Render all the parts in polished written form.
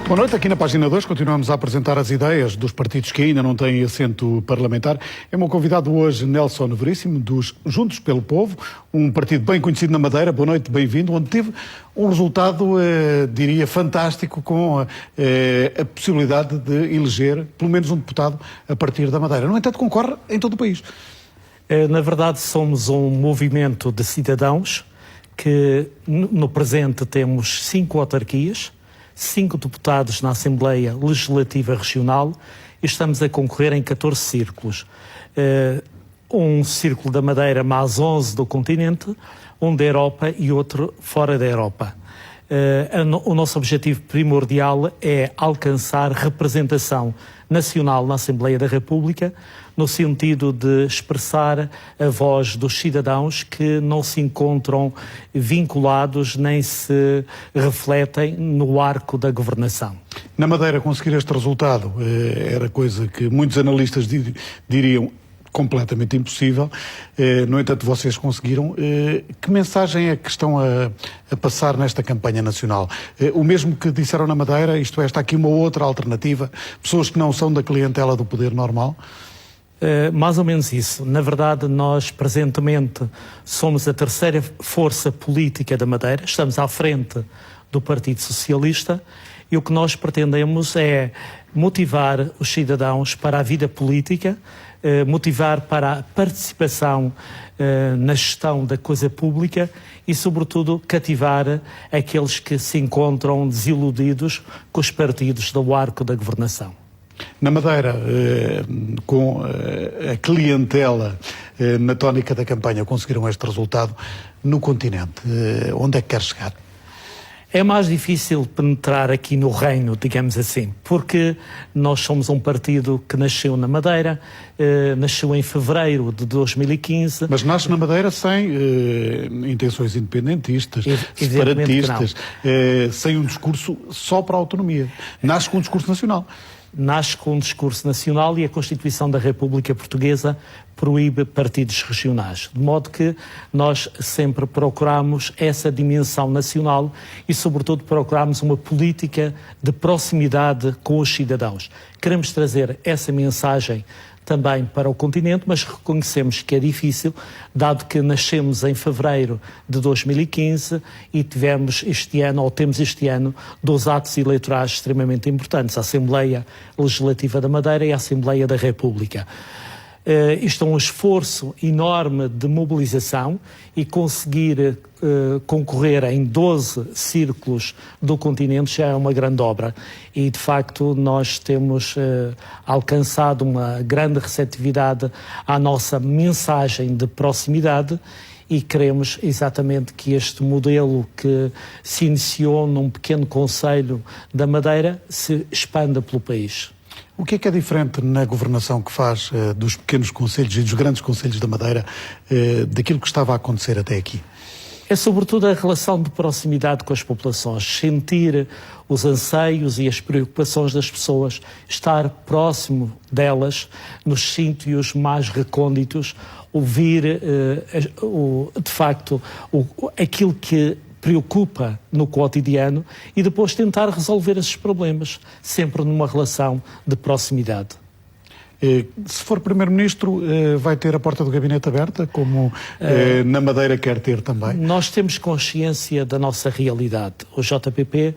Boa noite, aqui na página 2 continuamos a apresentar as ideias dos partidos que ainda não têm assento parlamentar. É o meu convidado hoje, Nelson Veríssimo, dos Juntos pelo Povo, um partido bem conhecido na Madeira. Boa noite, bem-vindo, onde teve um resultado, diria, fantástico, com a possibilidade de eleger pelo menos um deputado a partir da Madeira. No entanto, concorre em todo o país. Na verdade, somos um movimento de cidadãos que, no presente, temos 5 autarquias, 5 deputados na Assembleia Legislativa Regional e estamos a concorrer em 14 círculos. Um círculo da Madeira, mais 11 do continente, um da Europa e outro fora da Europa. O nosso objetivo primordial é alcançar representação nacional na Assembleia da República, no sentido de expressar a voz dos cidadãos que não se encontram vinculados nem se refletem no arco da governação. Na Madeira, conseguir este resultado era coisa que muitos analistas diriam completamente impossível. No entanto, vocês conseguiram. Que mensagem é que estão a passar nesta campanha nacional? O mesmo que disseram na Madeira, isto é, está aqui uma outra alternativa, pessoas que não são da clientela do poder normal? Mais ou menos isso. Na verdade, nós presentemente somos a terceira força política da Madeira, estamos à frente do Partido Socialista e o que nós pretendemos é motivar os cidadãos para a vida política, motivar para a participação na gestão da coisa pública e, sobretudo, cativar aqueles que se encontram desiludidos com os partidos do arco da governação. Na Madeira, com a clientela na tónica da campanha, conseguiram este resultado. No continente, onde é que quer chegar? É mais difícil penetrar aqui no reino, digamos assim, porque nós somos um partido que nasceu na Madeira, nasceu em fevereiro de 2015. Mas nasce na Madeira sem intenções independentistas, separatistas, sem um discurso só para a autonomia. Nasce com um discurso nacional. Nasce com um discurso nacional e a Constituição da República Portuguesa proíbe partidos regionais. De modo que nós sempre procuramos essa dimensão nacional e, sobretudo, procuramos uma política de proximidade com os cidadãos. Queremos trazer essa mensagem também para o continente, mas reconhecemos que é difícil, dado que nascemos em fevereiro de 2015 e tivemos este ano, ou temos este ano, 2 atos eleitorais extremamente importantes, a Assembleia Legislativa da Madeira e a Assembleia da República. Isto é um esforço enorme de mobilização e conseguir concorrer em 12 círculos do continente já é uma grande obra e, de facto, nós temos alcançado uma grande receptividade à nossa mensagem de proximidade e queremos exatamente que este modelo que se iniciou num pequeno concelho da Madeira se expanda pelo país. O que é diferente na governação que faz dos pequenos concelhos e dos grandes concelhos da Madeira daquilo que estava a acontecer até aqui? É sobretudo a relação de proximidade com as populações, sentir os anseios e as preocupações das pessoas, estar próximo delas nos sítios mais recônditos, ouvir de facto aquilo que preocupa no cotidiano e depois tentar resolver esses problemas, sempre numa relação de proximidade. Se for Primeiro-Ministro, vai ter a porta do gabinete aberta, como na Madeira quer ter também? Nós temos consciência da nossa realidade. O JPP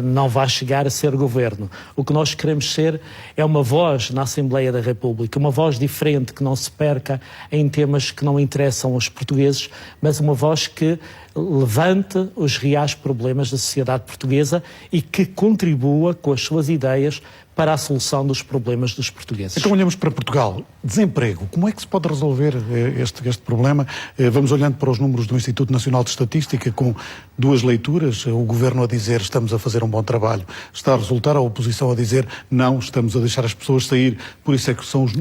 não vai chegar a ser governo. O que nós queremos ser é uma voz na Assembleia da República, uma voz diferente, que não se perca em temas que não interessam aos portugueses, mas uma voz que levante os reais problemas da sociedade portuguesa e que contribua com as suas ideias para a solução dos problemas dos portugueses. Então olhamos para Portugal. Desemprego. Como é que se pode resolver este problema? Vamos olhando para os números do Instituto Nacional de Estatística com 2 leituras. O Governo a dizer estamos a fazer um bom trabalho. Está a resultar a oposição a dizer não, estamos a deixar as pessoas sair. Por isso é que são os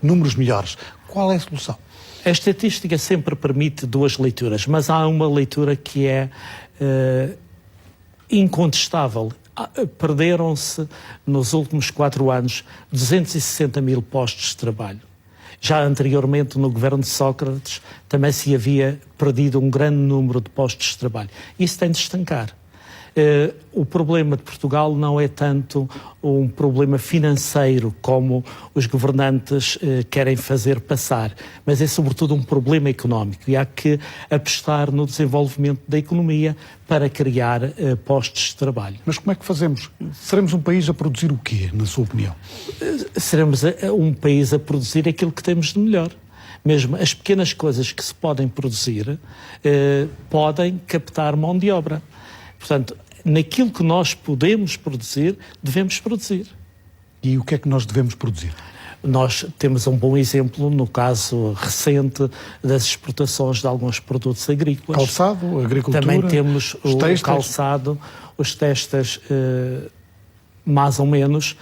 números melhores. Qual é a solução? A estatística sempre permite 2 leituras, mas há uma leitura que é incontestável. Perderam-se nos últimos 4 anos 260 mil postos de trabalho. Já anteriormente, no governo de Sócrates, também se havia perdido um grande número de postos de trabalho. Isso tem de estancar. O problema de Portugal não é tanto um problema financeiro como os governantes querem fazer passar, mas é sobretudo um problema económico e há que apostar no desenvolvimento da economia para criar postos de trabalho. Mas como é que fazemos? Seremos um país a produzir o quê, na sua opinião? Seremos um país a produzir aquilo que temos de melhor. Mesmo as pequenas coisas que se podem produzir podem captar mão de obra. Portanto, naquilo que nós podemos produzir, devemos produzir. E o que é que nós devemos produzir? Nós temos um bom exemplo no caso recente das exportações de alguns produtos agrícolas. Calçado, agricultura, também temos o têxteis. Calçado, os têxteis, mais ou menos.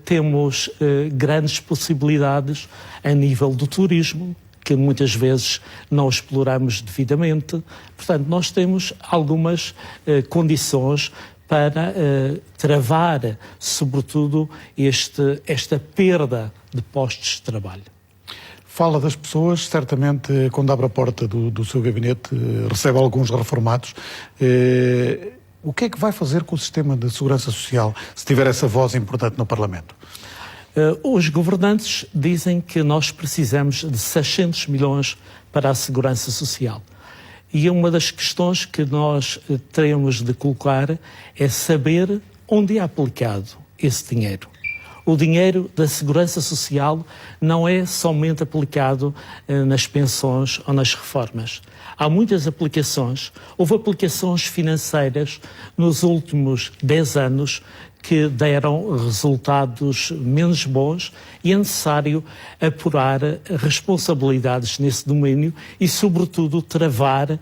Temos grandes possibilidades a nível do turismo, que muitas vezes não exploramos devidamente. Portanto, nós temos algumas condições para travar, sobretudo, esta perda de postos de trabalho. Fala das pessoas, certamente, quando abre a porta do seu gabinete, recebe alguns reformados. O que é que vai fazer com o sistema de segurança social, se tiver essa voz importante no Parlamento? Os governantes dizem que nós precisamos de 600 milhões para a segurança social. E uma das questões que nós teremos de colocar é saber onde é aplicado esse dinheiro. O dinheiro da segurança social não é somente aplicado nas pensões ou nas reformas. Há muitas aplicações. Houve aplicações financeiras nos últimos 10 anos que deram resultados menos bons e é necessário apurar responsabilidades nesse domínio e, sobretudo, travar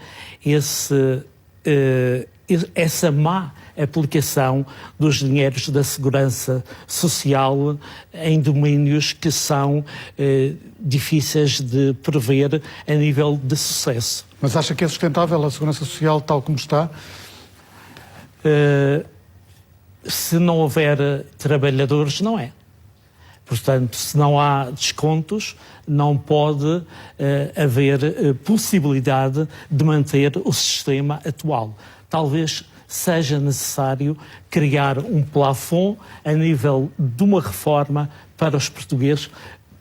essa má aplicação dos dinheiros da segurança social em domínios que são difíceis de prever a nível de sucesso. Mas acha que é sustentável a segurança social tal como está? Se não houver trabalhadores, não é. Portanto, se não há descontos, não pode haver possibilidade de manter o sistema atual. Talvez seja necessário criar um plafond a nível de uma reforma para os portugueses,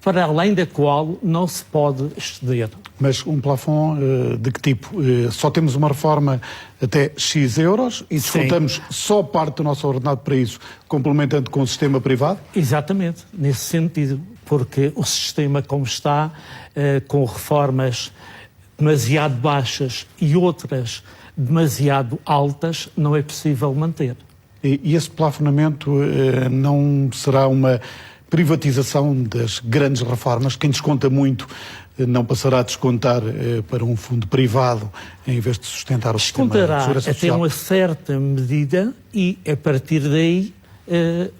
para além da qual não se pode exceder. Mas um plafond de que tipo? Só temos uma reforma até X euros e descontamos só parte do nosso ordenado para isso, complementando com o sistema privado? Exatamente, nesse sentido, porque o sistema como está, com reformas demasiado baixas e outras demasiado altas, não é possível manter. E esse plafonamento não será uma privatização das grandes reformas? Quem desconta muito não passará a descontar para um fundo privado em vez de sustentar o sistema de segurança social? Descontará até uma certa medida e, a partir daí,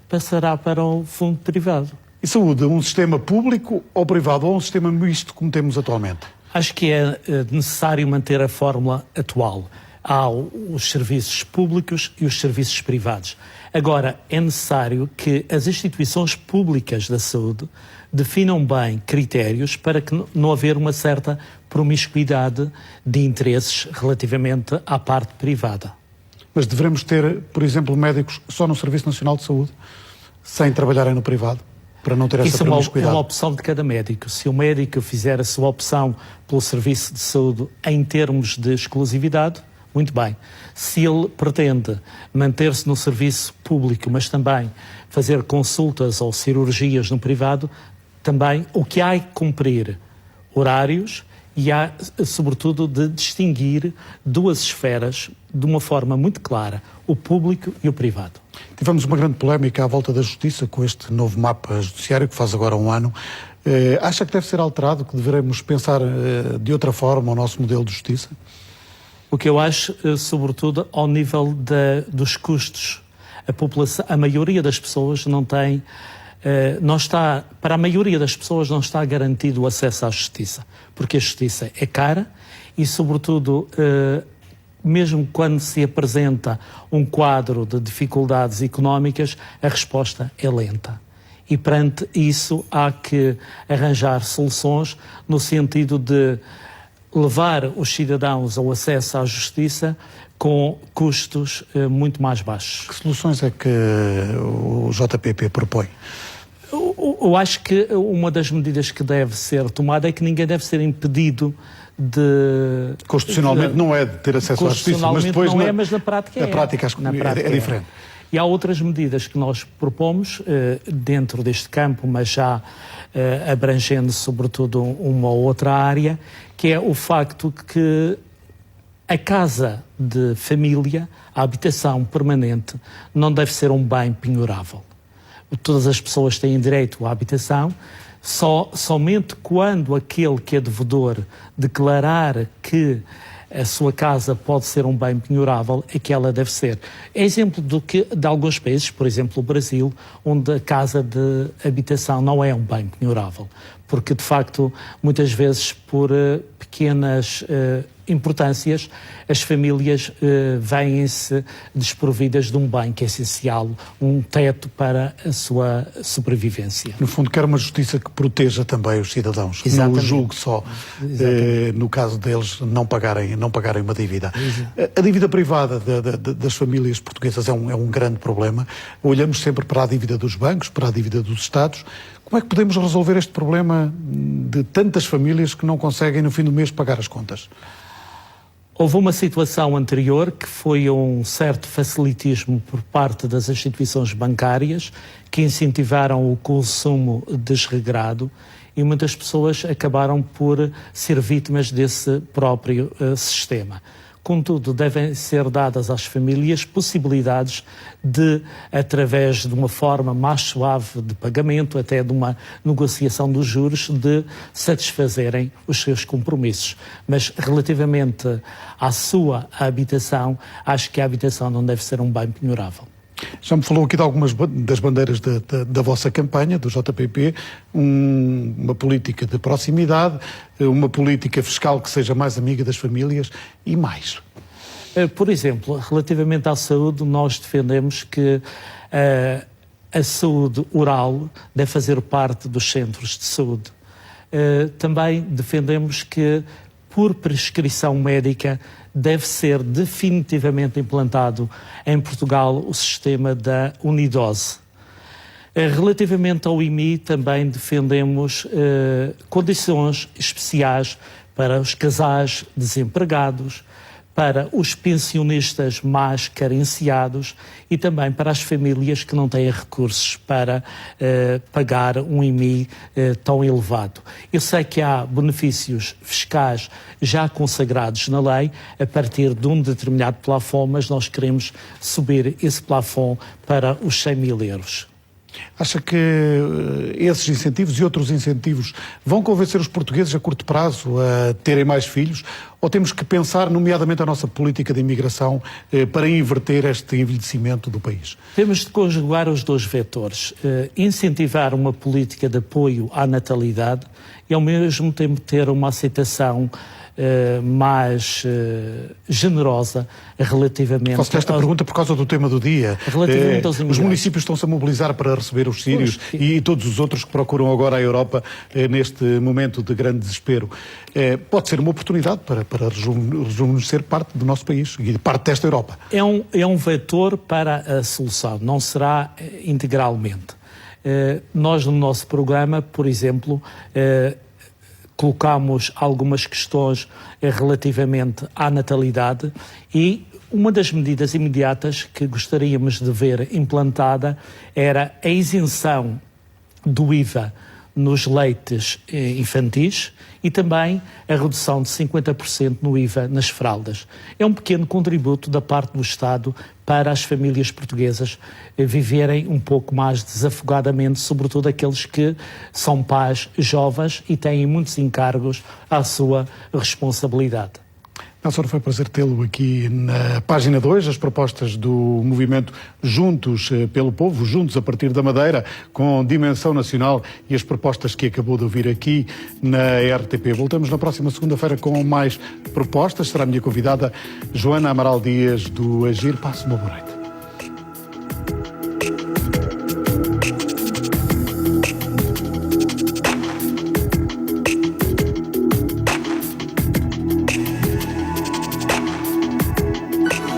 passará para um fundo privado. E saúde, um sistema público ou privado, ou um sistema misto como temos atualmente? Acho que é necessário manter a fórmula atual. Há os serviços públicos e os serviços privados. Agora, é necessário que as instituições públicas da saúde definam bem critérios para que não haver uma certa promiscuidade de interesses relativamente à parte privada. Mas devemos ter, por exemplo, médicos só no Serviço Nacional de Saúde, sem trabalharem no privado, para não ter essa promiscuidade? Isso é uma opção de cada médico. Se o médico fizer a sua opção pelo Serviço de Saúde em termos de exclusividade, muito bem. Se ele pretende manter-se no serviço público, mas também fazer consultas ou cirurgias no privado, também o que há é cumprir horários e há, sobretudo, de distinguir duas esferas de uma forma muito clara, o público e o privado. Tivemos uma grande polémica à volta da Justiça com este novo mapa judiciário que faz agora um ano. Acha que deve ser alterado, que devemos pensar de outra forma o nosso modelo de justiça? O que eu acho, sobretudo, ao nível dos custos. A maioria das pessoas não tem, para a maioria das pessoas não está garantido o acesso à justiça, porque a justiça é cara e, sobretudo, mesmo quando se apresenta um quadro de dificuldades económicas, a resposta é lenta. E perante isso há que arranjar soluções no sentido de levar os cidadãos ao acesso à justiça com custos muito mais baixos. Que soluções é que o JPP propõe? Eu acho que uma das medidas que deve ser tomada é que ninguém deve ser impedido de... Constitucionalmente não é de ter acesso à justiça, mas depois não é, mas na prática é. Na prática acho que é diferente. E há outras medidas que nós propomos dentro deste campo, mas já abrangendo sobretudo uma ou outra área, que é o facto que a casa de família, a habitação permanente, não deve ser um bem penhorável. Todas as pessoas têm direito à habitação, somente quando aquele que é devedor declarar que a sua casa pode ser um bem penhorável, é que ela deve ser. É exemplo de alguns países, por exemplo o Brasil, onde a casa de habitação não é um bem penhorável, porque de facto muitas vezes por pequenas importâncias as famílias vêm-se desprovidas de um bem que é essencial, um teto para a sua sobrevivência. No fundo quer uma justiça que proteja também os cidadãos, Exatamente. Não o julgue só no caso deles não pagarem uma dívida. Exato. A dívida privada das famílias portuguesas é um grande problema. Olhamos sempre para a dívida dos bancos, para a dívida dos Estados. Como é que podemos resolver este problema de tantas famílias que não conseguem no fim do mês pagar as contas? Houve uma situação anterior que foi um certo facilitismo por parte das instituições bancárias que incentivaram o consumo desregrado e muitas pessoas acabaram por ser vítimas desse próprio sistema. Contudo, devem ser dadas às famílias possibilidades de, através de uma forma mais suave de pagamento, até de uma negociação dos juros, de satisfazerem os seus compromissos. Mas, relativamente à sua habitação, acho que a habitação não deve ser um bem penhorável. Já me falou aqui de algumas das bandeiras da vossa campanha, do JPP, uma política de proximidade, uma política fiscal que seja mais amiga das famílias e mais. Por exemplo, relativamente à saúde, nós defendemos que a saúde oral deve fazer parte dos centros de saúde. Também defendemos que, por prescrição médica, deve ser definitivamente implantado em Portugal o sistema da unidose. Relativamente ao IMI, também defendemos condições especiais para os casais desempregados, para os pensionistas mais carenciados e também para as famílias que não têm recursos para pagar um IMI tão elevado. Eu sei que há benefícios fiscais já consagrados na lei a partir de um determinado plafond, mas nós queremos subir esse plafond para os 100 mil euros. Acha que esses incentivos e outros incentivos vão convencer os portugueses a curto prazo a terem mais filhos? Ou temos que pensar, nomeadamente, a nossa política de imigração para inverter este envelhecimento do país? Temos de conjugar os dois vetores. Incentivar uma política de apoio à natalidade e, ao mesmo tempo, ter uma aceitação mais generosa relativamente... Faço esta pergunta por causa do tema do dia. Relativamente aos imigrantes. Os municípios estão-se a mobilizar para receber os sírios e todos os outros que procuram agora a Europa neste momento de grande desespero. Pode ser uma oportunidade para rejuvenescer parte do nosso país e parte desta Europa. É um vetor para a solução, não será integralmente. Nós, no nosso programa, por exemplo, colocamos algumas questões relativamente à natalidade e uma das medidas imediatas que gostaríamos de ver implantada era a isenção do IVA nos leites infantis e também a redução de 50% no IVA nas fraldas. É um pequeno contributo da parte do Estado para as famílias portuguesas viverem um pouco mais desafogadamente, sobretudo aqueles que são pais jovens e têm muitos encargos à sua responsabilidade. Nelson, foi um prazer tê-lo aqui na página 2, as propostas do movimento Juntos pelo Povo, Juntos a partir da Madeira, com dimensão nacional e as propostas que acabou de ouvir aqui na RTP. Voltamos na próxima segunda-feira com mais propostas. Será a minha convidada Joana Amaral Dias do Agir. Passe uma boa noite.